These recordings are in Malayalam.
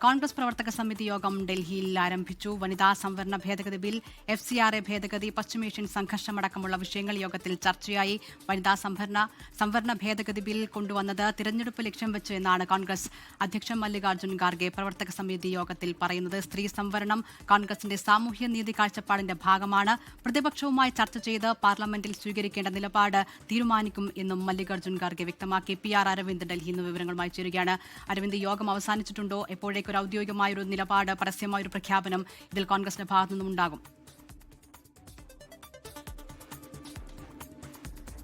കോൺഗ്രസ് പ്രവർത്തക സമിതി യോഗം ഡൽഹിയിൽ ആരംഭിച്ചു. വനിതാ സംവരണ ഭേദഗതി ബിൽ, FCRA ഭേദഗതി, പശ്ചിമേഷ്യൻ സംഘർഷമടക്കമുള്ള വിഷയങ്ങൾ യോഗത്തിൽ ചർച്ചയായി. വനിതാ സംവരണ ഭേദഗതി ബിൽ കൊണ്ടുവന്നത് തിരഞ്ഞെടുപ്പ് ലക്ഷ്യം വെച്ച് എന്നാണ് കോൺഗ്രസ് അധ്യക്ഷൻ മല്ലികാർജ്ജുൻ ഖാർഗെ പ്രവർത്തക സമിതി യോഗത്തിൽ പറയുന്നത്. സ്ത്രീ സംവരണം കോൺഗ്രസിന്റെ സാമൂഹ്യ നീതി കാഴ്ചപ്പാടിന്റെ ഭാഗമാണ്. പ്രതിപക്ഷവുമായി ചർച്ച ചെയ്ത് പാർലമെന്റിൽ സ്വീകരിക്കേണ്ട നിലപാട് തീരുമാനിക്കും എന്നും മല്ലികാർജ്ജുൻ ഖാർഗെ വ്യക്തമാക്കി. PR അരവിന്ദ് ഡൽഹിയിൽ നിന്ന് വിവരങ്ങളുമായി ചേരുകയാണ്. അരവിന്ദ്, യോഗം അവസാനിച്ചിട്ടുണ്ടോ? എപ്പോഴേക്കൊരു ഔദ്യോഗികമായൊരു നിലപാട്, പരസ്യമായൊരു പ്രഖ്യാപനം ഇതിൽ കോൺഗ്രസിന്റെ ഭാഗത്തു നിന്നും ഉണ്ടാകും?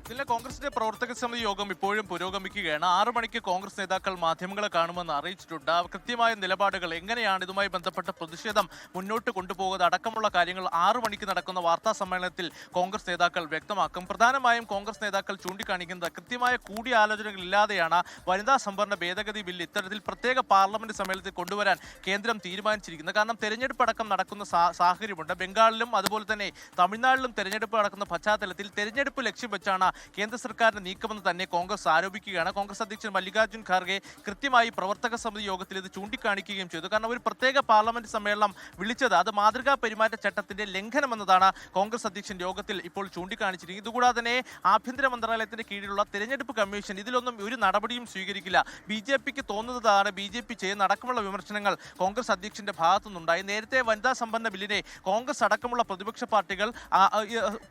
ഇതിലെ കോൺഗ്രസിന്റെ പ്രവർത്തക സമിതി യോഗം ഇപ്പോഴും പുരോഗമിക്കുകയാണ്. 6 മണിക്ക് കോൺഗ്രസ് നേതാക്കൾ മാധ്യമങ്ങളെ കാണുമെന്ന് അറിയിച്ചിട്ടുണ്ട്. കൃത്യമായ നിലപാടുകൾ എങ്ങനെയാണ് ഇതുമായി ബന്ധപ്പെട്ട പ്രതിഷേധം മുന്നോട്ട് കൊണ്ടുപോകുന്നത് അടക്കമുള്ള കാര്യങ്ങൾ 6 മണിക്ക് നടക്കുന്ന വാർത്താ സമ്മേളനത്തിൽ കോൺഗ്രസ് നേതാക്കൾ വ്യക്തമാക്കും. പ്രധാനമായും കോൺഗ്രസ് നേതാക്കൾ ചൂണ്ടിക്കാണിക്കുന്നത് കൃത്യമായ കൂടിയാലോചനകളില്ലാതെയാണ് വനിതാ സംവരണ ഭേദഗതി ബില്ല് ഇത്തരത്തിൽ പ്രത്യേക പാർലമെന്റ് സമ്മേളനത്തിൽ കൊണ്ടുവരാൻ കേന്ദ്രം തീരുമാനിച്ചിരിക്കുന്നത്. കാരണം തെരഞ്ഞെടുപ്പ് അടക്കം നടക്കുന്ന സാഹചര്യമുണ്ട്. ബംഗാളിലും അതുപോലെ തന്നെ തമിഴ്നാട്ടിലും തെരഞ്ഞെടുപ്പ് നടക്കുന്ന പശ്ചാത്തലത്തിൽ തെരഞ്ഞെടുപ്പ് ലക്ഷ്യം വെച്ചാണ് കേന്ദ്ര സർക്കാരിന്റെ നീക്കമെന്ന് തന്നെ കോൺഗ്രസ് ആരോപിക്കുകയാണ്. കോൺഗ്രസ് അധ്യക്ഷൻ മല്ലികാർജ്ജുൻ ഖാർഗെ കൃത്യമായി പ്രവർത്തക സമിതി യോഗത്തിൽ ഇത് ചൂണ്ടിക്കാണിക്കുകയും ചെയ്തു. കാരണം ഒരു പ്രത്യേക പാർലമെന്റ് സമ്മേളനം വിളിച്ചത് അത് മാതൃകാ പെരുമാറ്റച്ചട്ടത്തിന്റെ ലംഘനമെന്നതാണ് കോൺഗ്രസ് അധ്യക്ഷൻ യോഗത്തിൽ ഇപ്പോൾ ചൂണ്ടിക്കാണിച്ചിരിക്കുന്നത്. ഇതുകൂടാതെ തന്നെ ആഭ്യന്തര മന്ത്രാലയത്തിന്റെ കീഴിലുള്ള തെരഞ്ഞെടുപ്പ് കമ്മീഷൻ ഇതിലൊന്നും ഒരു നടപടിയും സ്വീകരിക്കില്ല. BJPക്ക് തോന്നുന്നതാണ് BJP ചെയ്യുന്ന അടക്കമുള്ള വിമർശനങ്ങൾ കോൺഗ്രസ് അധ്യക്ഷന്റെ ഭാഗത്തുനിന്നുണ്ടായി. നേരത്തെ വനിതാ സംവരണ ബില്ലിനെ കോൺഗ്രസ് അടക്കമുള്ള പ്രതിപക്ഷ പാർട്ടികൾ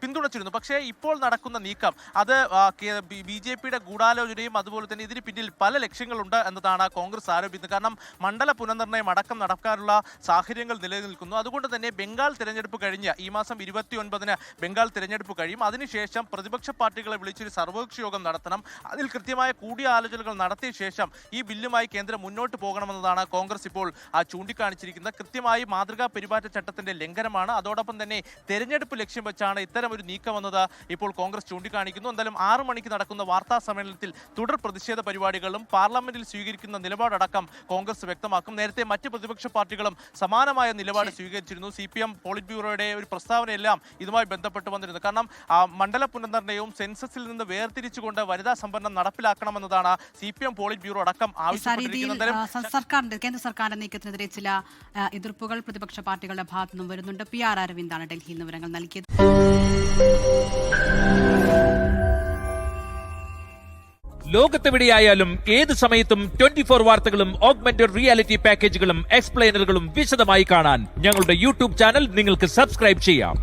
പിന്തുണച്ചിരുന്നു. പക്ഷേ ഇപ്പോൾ നടക്കുന്ന നീക്കം അത് BJPയുടെ ഗൂഢാലോചനയും അതുപോലെ തന്നെ ഇതിന് പിന്നിൽ പല ലക്ഷ്യങ്ങളുണ്ട് എന്നതാണ് കോൺഗ്രസ് ആരോപിക്കുന്നത്. കാരണം മണ്ഡല പുനർനിർണ്ണയം അടക്കം നടക്കാനുള്ള സാഹചര്യങ്ങൾ നിലനിൽക്കുന്നു. അതുകൊണ്ട് തന്നെ ബംഗാൾ തിരഞ്ഞെടുപ്പ് കഴിഞ്ഞ് ഈ മാസം 29-ന് ബംഗാൾ തിരഞ്ഞെടുപ്പ് കഴിയും. അതിനുശേഷം പ്രതിപക്ഷ പാർട്ടികളെ വിളിച്ചൊരു സർവകക്ഷി യോഗം നടത്തണം. അതിൽ കൃത്യമായ കൂടിയാലോചനകൾ നടത്തിയ ശേഷം ഈ ബില്ലുമായി കേന്ദ്രം മുന്നോട്ട് പോകണമെന്നതാണ് കോൺഗ്രസ് ഇപ്പോൾ ചൂണ്ടിക്കാണിച്ചിരിക്കുന്നത്. കൃത്യമായി മാതൃകാ പെരുമാറ്റച്ചട്ടത്തിന്റെ ലംഘനമാണ്. അതോടൊപ്പം തന്നെ തെരഞ്ഞെടുപ്പ് ലക്ഷ്യം വെച്ചാണ് ഇത്തരം ഒരു നീക്കമെന്നത് ഇപ്പോൾ കോൺഗ്രസ് ചൂണ്ടിക്കാണിക്കുന്നു. എന്തായാലും 6 മണിക്ക് നടക്കുന്ന വാർത്താ സമ്മേളനത്തിൽ തുടർ പ്രതിഷേധ പരിപാടികളും പാർലമെന്റിൽ സ്വീകരിക്കുന്ന നിലപാടടക്കം കോൺഗ്രസ് വ്യക്തമാക്കും. നേരത്തെ മറ്റ് പ്രതിപക്ഷ പാർട്ടികളും സമാനമായ നിലപാട് സ്വീകരിച്ചിരുന്നു. CPM പോളിറ്റ് ബ്യൂറോയുടെ ഒരു പ്രസ്താവനയെല്ലാം ഇതുമായി ബന്ധപ്പെട്ട് വന്നിരുന്നു. കാരണം മണ്ഡല പുനർനിർണ്ണയവും സെൻസസിൽ നിന്ന് വേർതിരിച്ചുകൊണ്ട് വനിതാ സംവരണം നടപ്പിലാക്കണമെന്നതാണ് CPM പോളിറ്റ് ബ്യൂറോ അടക്കം ആവശ്യപ്പെട്ടിരിക്കുന്നത്. കേന്ദ്ര സർക്കാരിന്റെ നീക്കത്തിനെതിരെ ചില എതിർപ്പുകൾ പ്രതിപക്ഷ പാർട്ടികളുടെ ഭാഗത്തു നിന്നും വരുന്നുണ്ട്. PR അരവിന്ദാണ് ഡൽഹിയിൽ നിന്ന് വിവരങ്ങൾ നൽകിയത്. ലോകത്തെവിടെയായാലും ഏത് സമയത്തും 24 വാർത്തകളും ഓഗ്മെന്റഡ് റിയാലിറ്റി പാക്കേജുകളും എക്സ്പ്ലെയിനറുകളും വിശദമായി കാണാൻ ഞങ്ങളുടെ YouTube ചാനൽ നിങ്ങൾക്ക് സബ്സ്ക്രൈബ് ചെയ്യാം.